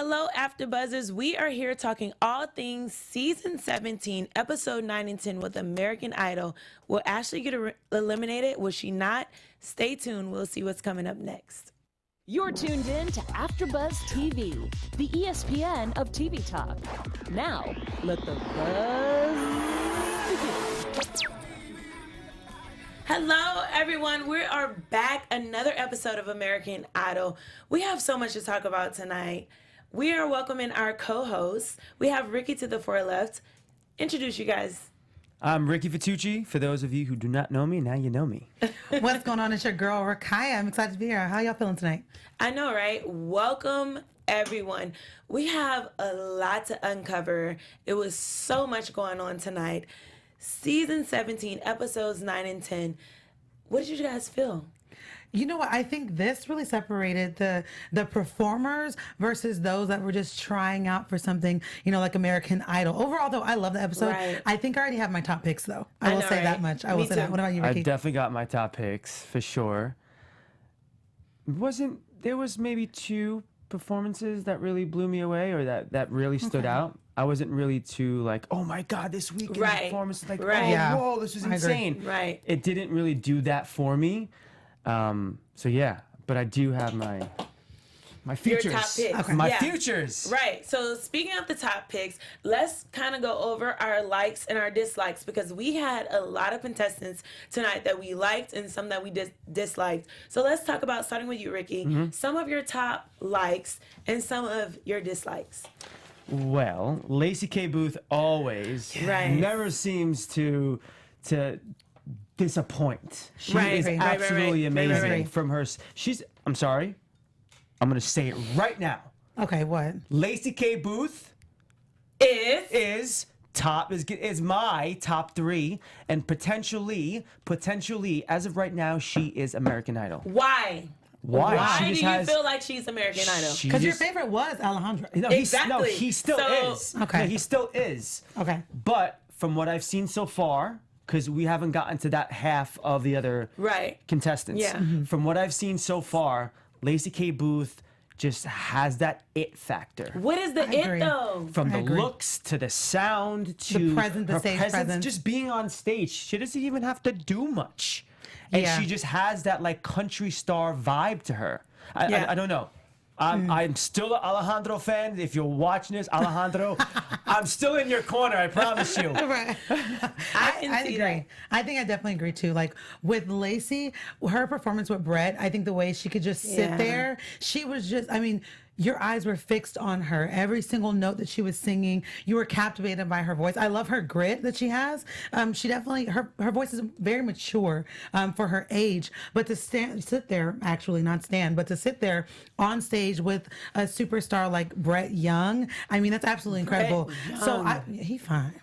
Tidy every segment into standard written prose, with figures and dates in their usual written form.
Hello, AfterBuzzers. We are here talking all things season 17, episode 9 and 10 with American Idol. Will Ashley get eliminated? Will she not? Stay tuned. We'll see what's coming up next. You're tuned in to AfterBuzz TV, the ESPN of TV talk. Now, let the buzz begin. Hello, everyone. We are back. Another episode of American Idol. We have so much to talk about tonight. We are welcoming our co-hosts. We have Ricky to the far left. Introduce you guys. I'm Ricky Vitucci. For those of you who do not know me, now you know me. What's going on? It's your girl, Rikayah. I'm excited to be here. How y'all feeling tonight? I know, right? Welcome, everyone. We have a lot to uncover. It was so much going on tonight. Season 17, episodes 9 and 10. What did you guys feel? You know what? I think this really separated the performers versus those that were just trying out for something, like American Idol. Overall, though, I love the episode. Right. I think I already have my top picks, though. I will say that much. I will say that. What about you, Ricky? I definitely got my top picks, for sure. There was maybe two performances that really blew me away or that really stood out. I wasn't really too like, oh my God, this weekend performance, whoa, this was insane. Right. It didn't really do that for me. So yeah, but I do have my futures. Your top picks. Okay. My futures. Right. So speaking of the top picks, let's kind of go over our likes and our dislikes because we had a lot of contestants tonight that we liked and some that we disliked. So let's talk about, starting with you, Ricky, some of your top likes and some of your dislikes. Well, Lacey K. Booth always never seems to disappoint. She is absolutely amazing. From her, I'm sorry, I'm gonna say it right now. Okay, what? Lacey K. Booth is my top 3, and potentially, as of right now, she is American Idol. Why? Why do you feel like she's American Idol? Because your favorite was Alejandro. No, exactly. He still is. Okay. No, he still is. Okay. But from what I've seen so far, because we haven't gotten to that half of the other contestants. Yeah. From what I've seen so far, Lacey K. Booth just has that it factor. What is the it though? From the looks to the sound to the stage presence, just being on stage. She doesn't even have to do much. And she just has that like country star vibe to her. I don't know. I'm still an Alejandro fan. If you're watching this, Alejandro, I'm still in your corner. I promise you. Right. I agree. I think I definitely agree too. Like with Lacey, her performance with Brett, I think the way she could just sit there, she was just, your eyes were fixed on her. Every single note that she was singing, you were captivated by her voice. I love her grit that she has. She definitely, her voice is very mature for her age. But to sit there on stage with a superstar like Brett Young, that's absolutely incredible. So he fine.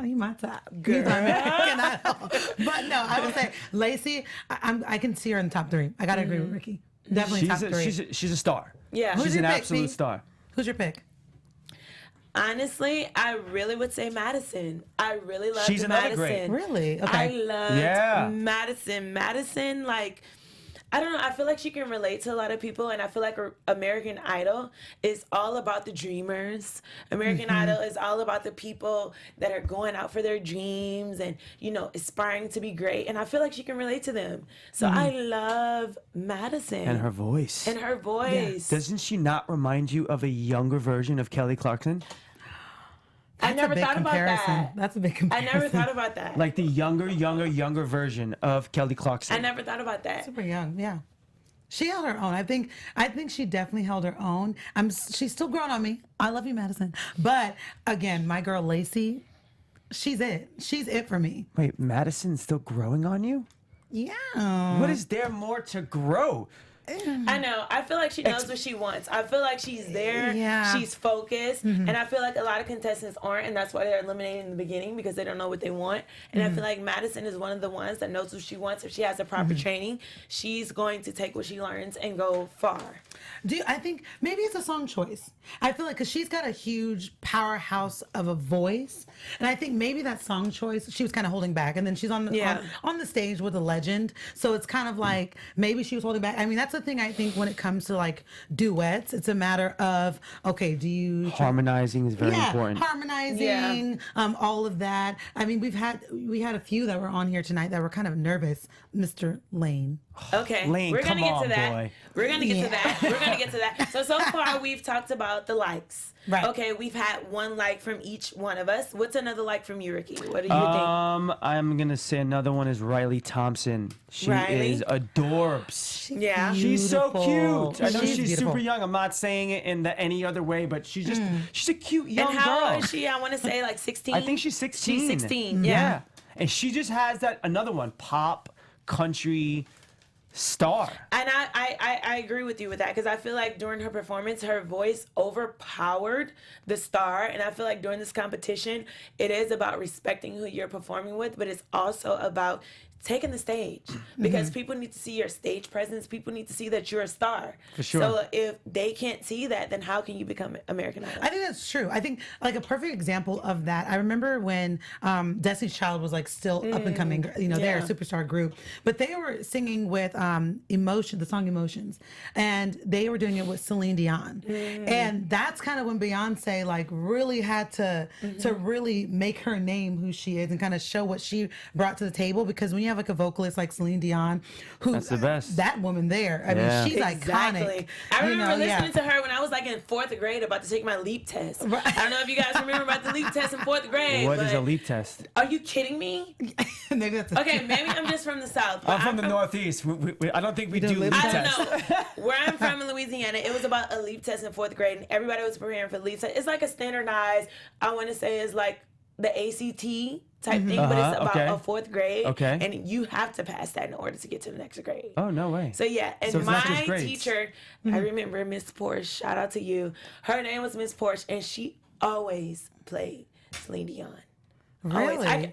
He my top. Girl. But no, I would say Lacey, I can see her in the top 3. I got to agree with Ricky. Definitely top 3. She's a star. Yeah. She's an absolute star. Who's your pick? Honestly, I really would say Madison. I really love Madison. She's another great. Really? Okay. I love Madison. Madison, like, I don't know. I feel like she can relate to a lot of people, and I feel like American Idol is all about the dreamers. American Idol is all about the people that are going out for their dreams and, aspiring to be great. And I feel like she can relate to them. So I love Madison. And her voice. Yeah. Doesn't she not remind you of a younger version of Kelly Clarkson? I never thought about that. That's a big comparison. I never thought about that. Like the younger version of Kelly Clarkson. I never thought about that. Super young, yeah. She held her own. I think she definitely held her own. She's still growing on me. I love you, Madison. But again, my girl Lacey, she's it. She's it for me. Wait, Madison's still growing on you? Yeah. What is there more to grow? I know. I feel like she knows what she wants. I feel like she's there. Yeah. She's focused. And I feel like a lot of contestants aren't, and that's why they're eliminated in the beginning because they don't know what they want. And I feel like Madison is one of the ones that knows what she wants. If she has the proper training, she's going to take what she learns and go far. I think maybe it's a song choice. I feel like because she's got a huge powerhouse of a voice, and I think maybe that song choice she was kind of holding back, and then she's on the stage with a legend, so it's kind of like maybe she was holding back. I mean, that's the thing I think when it comes to like duets, it's a matter of okay, do you harmonizing is very important. Harmonizing, all of that. I mean, we had a few that were on here tonight that were kind of nervous. Mr. Lane. Okay, Lane, we're gonna get to that. boy. We're gonna get to that. We're gonna get to that. So far we've talked about the likes. Right. Okay, we've had one like from each one of us. What's another like from you, Ricky? What do you think? I'm gonna say another one is Riley Thompson. She is adorbs. Yeah. She's so cute. I know she's beautiful. super young. I'm not saying it in any other way, but she's just she's a cute young And how girl. old is she? I want to say like 16. I think she's 16. She's 16. Yeah. Yeah. And she just has that another one, pop country star. And I agree with you with that because I feel like during her performance, her voice overpowered the star. And I feel like during this competition, it is about respecting who you're performing with, but it's also about taking the stage because people need to see your stage presence. People need to see that you're a star. For sure. So if they can't see that, then how can you become American Idol? I think that's true. I think like a perfect example of that. I remember when Destiny's Child was like still up and coming. You know, they're a superstar group, but they were singing with Emotion, the song Emotions, and they were doing it with Celine Dion, and that's kind of when Beyonce like really had to really make her name who she is and kind of show what she brought to the table. Because when you have like a vocalist like Celine Dion, who That's the best. That woman there. I mean, she's iconic. I remember listening to her when I was like in 4th grade about to take my leap test. I don't know if you guys remember about the leap test in 4th grade. What is a leap test? Are you kidding me? Maybe that's Okay, maybe I'm just from the South. I'm from the Northeast. I don't think we do leap I tests. don't know. Where I'm from in Louisiana, it was about a leap test in 4th grade, and everybody was preparing for the leap test. It's like a standardized, I want to say is like the ACT type thing, but it's about a 4th grade. Okay. And you have to pass that in order to get to the next grade. Oh, no way. So yeah, and So it's not just my grades. teacher, I remember Miss Porsche, shout out to you. Her name was Miss Porsche, and she always played Celine Dion. Really? Always.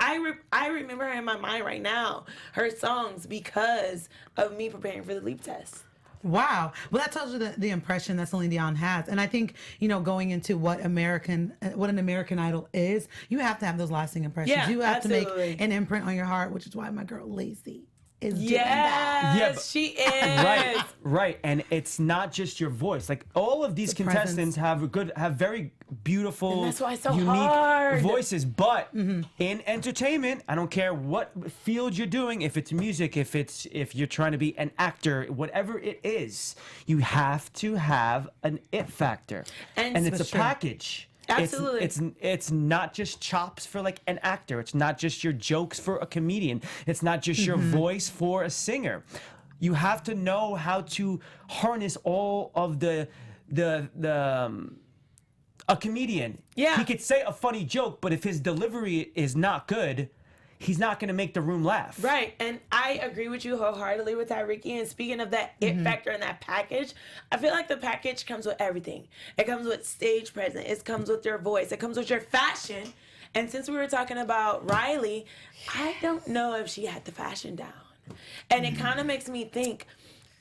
I remember her in my mind right now, her songs, because of me preparing for the leap test. Wow. Well, that tells you the impression that Celine Dion has. And I think, you know, going into what an American Idol is, you have to have those lasting impressions. Yeah, you have to absolutely. make an imprint on your heart, which is why my girl Lacey is doing Yes, that. Yeah, but- she is. Right. And it's not just your voice. Like all of these contestants have very beautiful, And that's why it's so unique hard. voices. But in entertainment, I don't care what field you're doing, if it's music, if you're trying to be an actor, whatever it is, you have to have an it factor. And it's a package. Absolutely. It's not just chops for like an actor. It's not just your jokes for a comedian. It's not just your voice for a singer. You have to know how to harness all of a comedian. Yeah. He could say a funny joke, but if his delivery is not good, he's not going to make the room laugh. Right, and I agree with you wholeheartedly with that, Ricky. And speaking of that it factor and that package, I feel like the package comes with everything. It comes with stage presence. It comes with your voice. It comes with your fashion. And since we were talking about Riley, I don't know if she had the fashion down. And it kind of makes me think,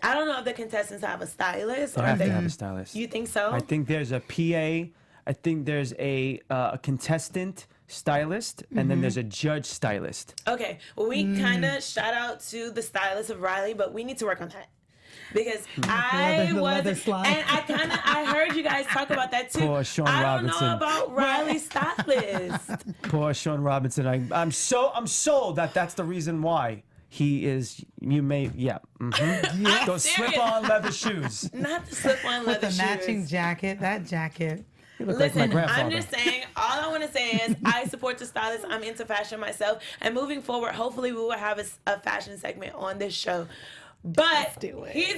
I don't know if the contestants have a stylist. They or have they to have a stylist. You think so? I think there's a PA. I think there's a contestant stylist, and then there's a judge stylist. Okay, well, we kind of shout out to the stylist of Riley, but we need to work on that. Because I leather was, slide. and I heard you guys talk about that too. Poor Sean I Robinson. don't know about Riley's stylist. Poor Sean Robinson. I'm sold that that's the reason why he is. You may I'm those serious. slip-on leather shoes. Not the slip-on With leather the matching shoes. jacket, that jacket. You look like my Listen, grandfather. I'm just saying, all I want to say is I support the stylist. I'm into fashion myself. And moving forward, hopefully we will have a fashion segment on this show. But do it. he's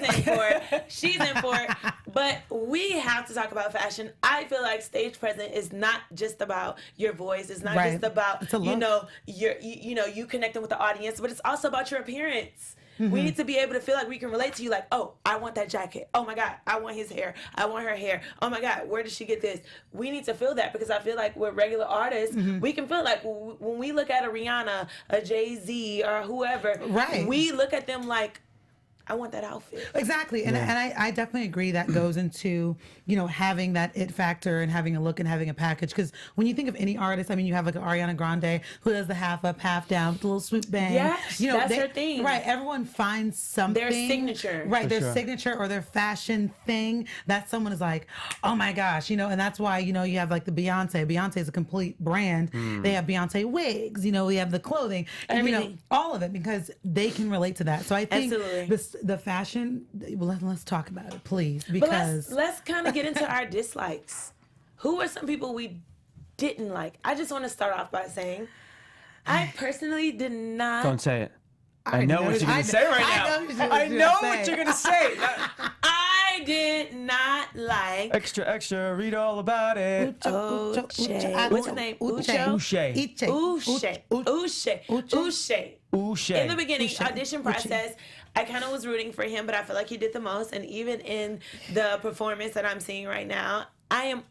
in for it. She's in for it. But we have to talk about fashion. I feel like stage presence is not just about your voice. It's not Right. just about It's a look. you connecting with the audience, but it's also about your appearance. We need to be able to feel like we can relate to you. Like, oh, I want that jacket. Oh my God, I want his hair. I want her hair. Oh my God, where did she get this? We need to feel that because I feel like with regular artists, we can feel like when we look at a Rihanna, a Jay-Z, or whoever, Right. we look at them like, I want that outfit. Exactly. And I definitely agree that goes into, having that it factor and having a look and having a package. Because when you think of any artist, I mean, you have like Ariana Grande who does the half up, half down with the little swoop bang. Yes, that's her thing. Right. Everyone finds something. Their signature. Right. Their signature or their fashion thing that someone is like, oh my gosh, and that's why, you have like the Beyonce. Beyonce is a complete brand. They have Beyonce wigs, we have the clothing, and, all of it because they can relate to that. So I think the fashion, let's talk about it, please, because but let's kind of get into our dislikes. Who are some people we didn't like? I just want to start off by saying, I personally did not. Don't say it. I know what you're going to say right now. I know what you're going to say. I did not like. Extra, read all about it. Uche. What's his name? Uche. In the beginning, audition process, I kind of was rooting for him, but I feel like he did the most. And even in the performance that I'm seeing right now, I am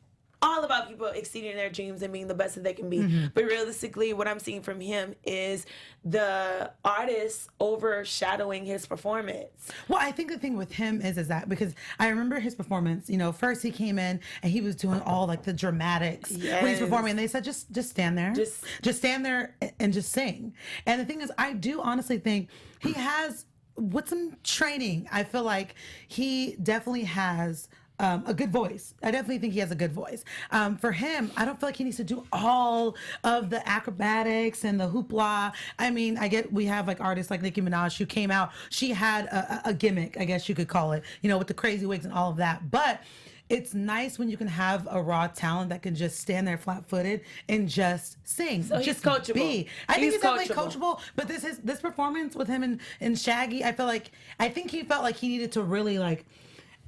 all about people exceeding their dreams and being the best that they can be. But realistically, what I'm seeing from him is the artist overshadowing his performance. Well, I think the thing with him is that because I remember his performance, first he came in and he was doing all like the dramatics when he's performing, and they said, just stand there. Just stand there and just sing. And the thing is, I do honestly think he has, with some training, I feel like he definitely has a good voice. I definitely think he has a good voice. For him, I don't feel like he needs to do all of the acrobatics and the hoopla. I mean, we have like artists like Nicki Minaj who came out. She had a gimmick, I guess you could call it, with the crazy wigs and all of that. But it's nice when you can have a raw talent that can just stand there flat-footed and just sing. So just he's coachable. I think he's definitely coachable. But this performance with him and Shaggy, I think he felt like he needed to really like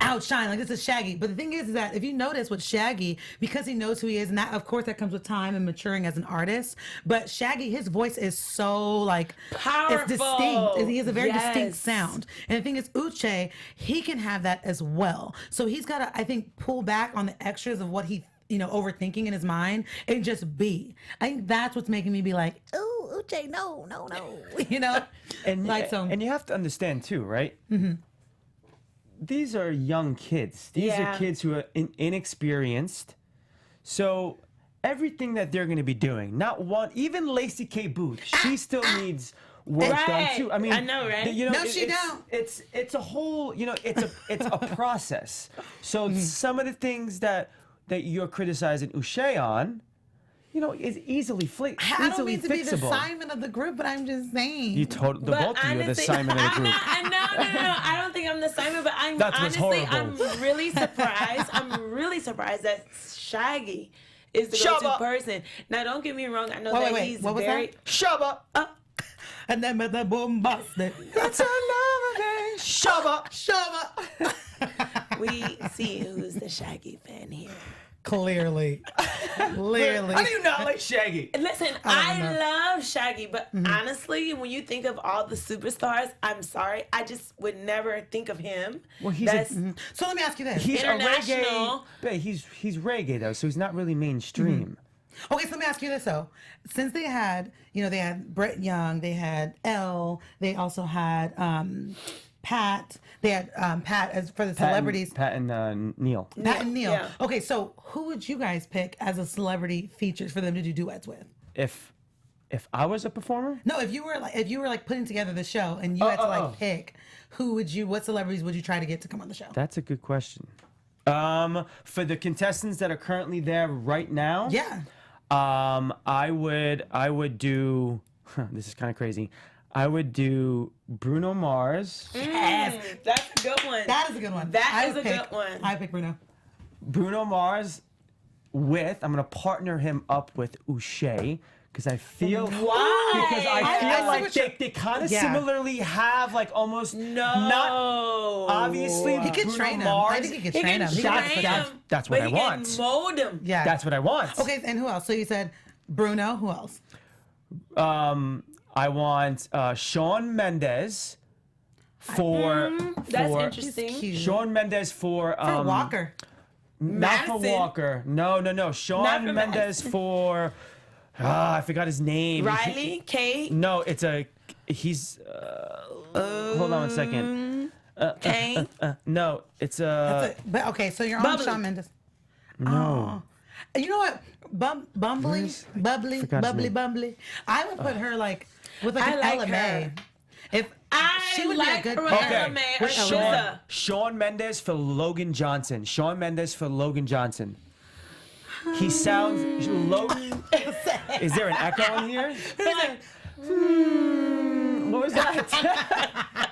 outshine, like this is Shaggy. But the thing is that if you notice with Shaggy, because he knows who he is, and that of course that comes with time and maturing as an artist, but Shaggy, his voice is so like powerful. It's distinct. He has a very distinct sound. And the thing is, Uche, he can have that as well. So he's got to, I think, pull back on the extras of what he overthinking in his mind and just be. I think that's what's making me be like, oh, Uche, no. And like so. And you have to understand too, right? These are young kids. These are kids who are inexperienced. So everything that they're going to be doing, even Lacey K. Booth, she still needs work done too. I mean, I know, right? No, she don't. It's a whole, it's a process. So some of the things that you're criticizing Uche on, is easily fixable. I don't mean to be the Simon of the group, but I'm just saying. The both of you are the Simon of the group. No. I don't think I'm the Simon, but I'm really surprised. I'm really surprised that Shaggy is the go-to person. Now, don't get me wrong. I know that he's what was very. That? Shabba. And then with the boom bust. That's another day. Shabba. We see who's the Shaggy fan here. Clearly. How do you not like Shaggy? Listen, I love Shaggy, but honestly, when you think of all the superstars, I'm sorry, I just would never think of him. Well, So let me ask you this. He's a reggae. He's reggae though, so he's not really mainstream. Okay, so let me ask you this though. Since they had, they had Brett Young, they had Elle, they also had Pat. They had Pat as for the celebrities. Pat and Neil. Pat and Neil. Yeah. Okay, so who would you guys pick as a celebrity features for them to do duets with? If I was a performer? No, if you were like putting together the show and you had to pick, what celebrities would you try to get to come on the show? That's a good question. For the contestants that are currently there right now, I would do. This is kind of crazy. I would do Bruno Mars. Yes, that's a good one. That is a good one. Good one. I pick Bruno. Bruno Mars I'm going to partner him up with Uche because I feel like they kind of similarly have like almost not obviously he could train him. Mars, I think he could train him. That's what I want. He can mold him. Yeah, that's what I want. Okay, and who else? So you said Bruno. Who else? I want Shawn Mendes for that's interesting. Shawn Mendes for Walker. Not for Walker. No. Shawn Mendes for I forgot his name. Riley K. No, he's hold on one second. Kane? No, it's But okay, so you're on Bubbly. Shawn Mendes. no. You know what? Bumbly, bubbly, Forgot his bubbly, name. bubbly. I would put her like with like I an like LMA. her. If she would like be a good her with pair. LMA or With SZA. Shawn Mendes for Logan Johnson. Shawn Mendes for Logan Johnson. He sounds Logan. Is there an echo in here? What was that?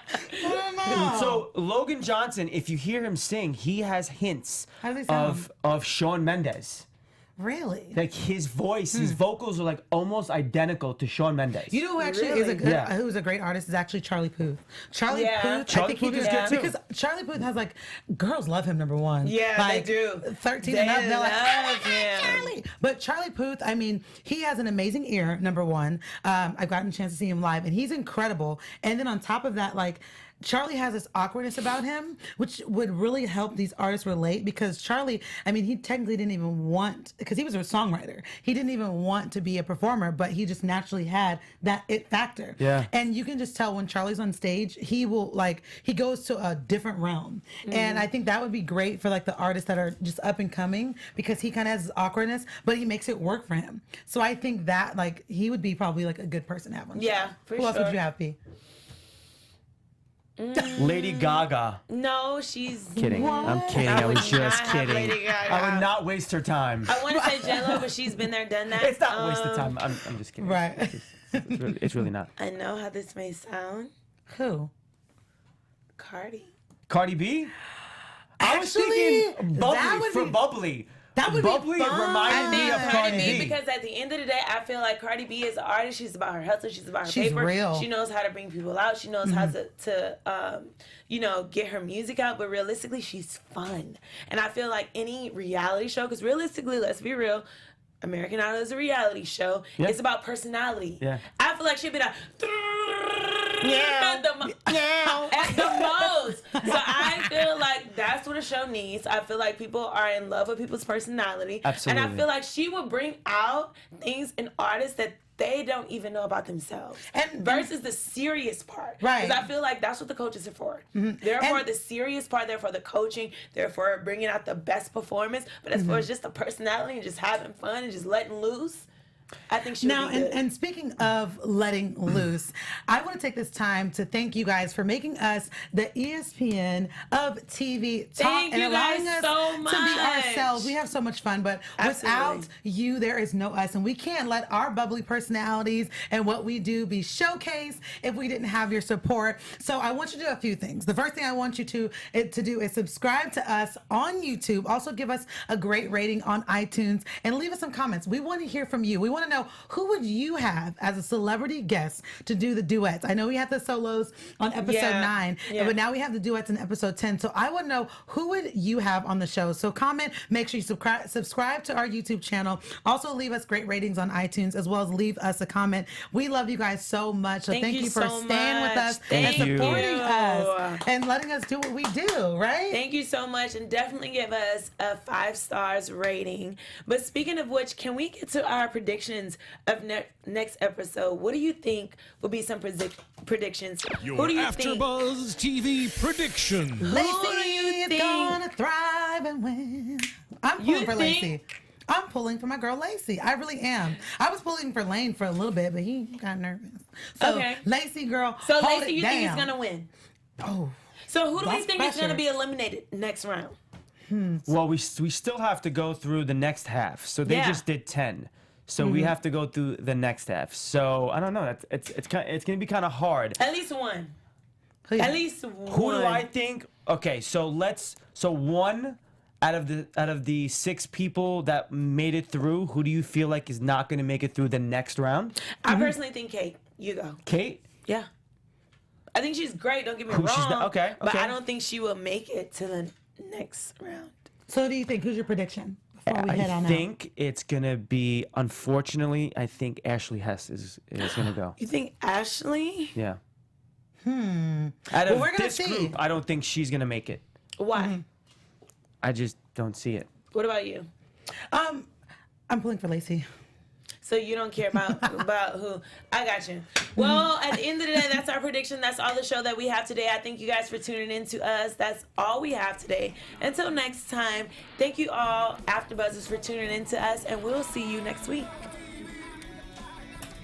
So Logan Johnson, if you hear him sing, he has hints How does he sound? of Shawn Mendes. Really? Like his voice, his vocals are like almost identical to Shawn Mendes. You know who actually is a Really? good, Yeah. who's a great artist is actually Charlie Puth. Charlie Yeah. Puth, Charlie I think Puth he is did good, too. because Charlie Puth has like girls love him number one. Yeah, like, they do. 13 They and up, they're like, love him. Charlie. But Charlie Puth, I mean, he has an amazing ear. Number one, I've gotten a chance to see him live, and he's incredible. And then on top of that, like. Charlie has this awkwardness about him, which would really help these artists relate because Charlie, I mean, he technically didn't even want, because he was a songwriter, he didn't even want to be a performer, but he just naturally had that it factor. Yeah. And you can just tell when Charlie's on stage, he will like, he goes to a different realm. And I think that would be great for like the artists that are just up and coming because he kind of has this awkwardness, but he makes it work for him. So I think that like, he would be probably like a good person to have on the Yeah, show. for Who else would sure. you have, P? Lady Gaga. No, she's Kidding. I'm kidding. I I was would just not have kidding. Lady Gaga. I would not waste her time. I want to say J-Lo, but she's been there, done that. It's not a waste of time. I'm just kidding. Right. It's really not. I know how this may sound. Who? Cardi. Cardi B? I was Actually, thinking that Bubbly would for be- Bubbly. That would be Bubbly fun. reminded I me think of Cardi Cardi B. because at the end of the day, I feel like Cardi B is an artist. She's about her hustle. She's about her She's paper. real. She knows how to bring people out. She knows how to get her music out. But realistically, she's fun. And I feel like any reality show, because realistically, let's be real, American Idol is a reality show. Yeah. It's about personality. Yeah. I feel like she'd be like, Yeah. at the most. So I feel like that's what a show needs. I feel like people are in love with people's personality. Absolutely. And I feel like she will bring out things in artists that they don't even know about themselves. And- versus the serious part. Right. Because I feel like that's what the coaches are for. They're for the serious part. They're for the coaching. They're for bringing out the best performance. But as far as just the personality and just having fun and just letting loose, I think she would Now, be good. and speaking of letting loose, I want to take this time to thank you guys for making us the ESPN of TV Talk Thank and you allowing guys us so to be much. ourselves. We have so much fun, but Absolutely. without you, there is no us, and we can't let our bubbly personalities and what we do be showcased if we didn't have your support. So I want you to do a few things. The first thing I want you to do is subscribe to us on YouTube. Also, give us a great rating on iTunes and leave us some comments. We want to hear from you. We want to know, who would you have as a celebrity guest to do the duets? I know we had the solos on episode 9, but now we have the duets in episode 10. So I want to know, who would you have on the show? So comment, make sure you subscribe to our YouTube channel. Also leave us great ratings on iTunes, as well as leave us a comment. We love you guys so much. So thank you for so staying with much. us Thank and supporting you. us and letting us do what we do, right? Thank you so much, and definitely give us a 5 stars rating. But speaking of which, can we get to our predictions of next episode? What do you think will be some predictions? Your Who do you think? AfterBuzz TV prediction. Lacey Who do you is think- gonna thrive and win. I'm pulling You for think- Lacey. I'm pulling for my girl Lacey. I really am. I was pulling for Lane for a little bit, but he got nervous. So Okay. Lacey, girl, So hold Lacey, it you think down. he's gonna win? Oh, So who do we That's think is pressure. gonna be eliminated next round? Well, we still have to go through the next half. So they Yeah. just did 10. So we have to go through the next half. So I don't know. It's going to be kind of hard. At least one. who you- At least one. Who do I think? Okay, so one out of the 6 people that made it through, who do you feel like is not going to make it through the next round? I personally think Kate. You go. Kate? Yeah. I think she's great. Don't get me Who wrong. she's not- okay, But I okay. don't think she will make it to the next round. So who do you think? Who's your prediction before we head on I out? think it's going to be, unfortunately, I think Ashley Hess is going to go. You think Ashley? Yeah. Out of we're gonna this see. group, I don't think she's going to make it. Why? I just don't see it. What about you? I'm pulling for Lacey. So you don't care about who. I got you. Well, at the end of the day, that's our prediction. That's all the show that we have today. I thank you guys for tuning in to us. That's all we have today. Until next time, thank you all AfterBuzzers for tuning in to us, and we'll see you next week.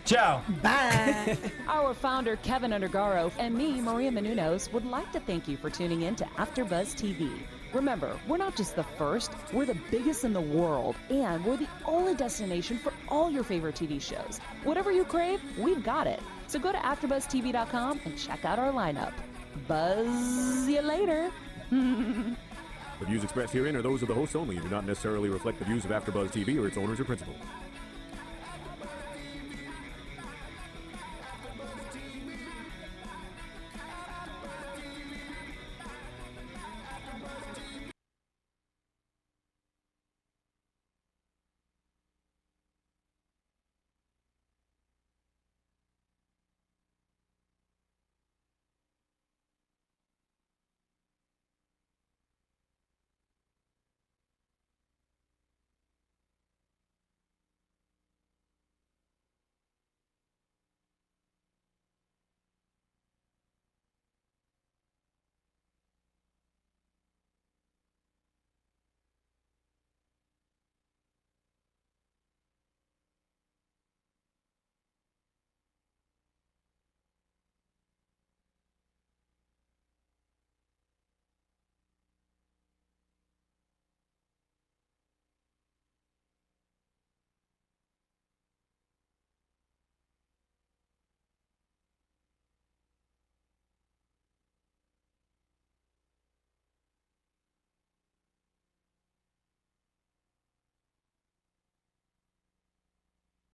Ciao. Bye. Our founder, Kevin Undergaro, and me, Maria Menounos, would like to thank you for tuning in to AfterBuzz TV. Remember, we're not just the first, we're the biggest in the world, and we're the only destination for all your favorite TV shows. Whatever you crave, we've got it. So go to AfterBuzzTV.com and check out our lineup. Buzz you later. The views expressed herein are those of the hosts only and do not necessarily reflect the views of AfterBuzz TV or its owners or principals.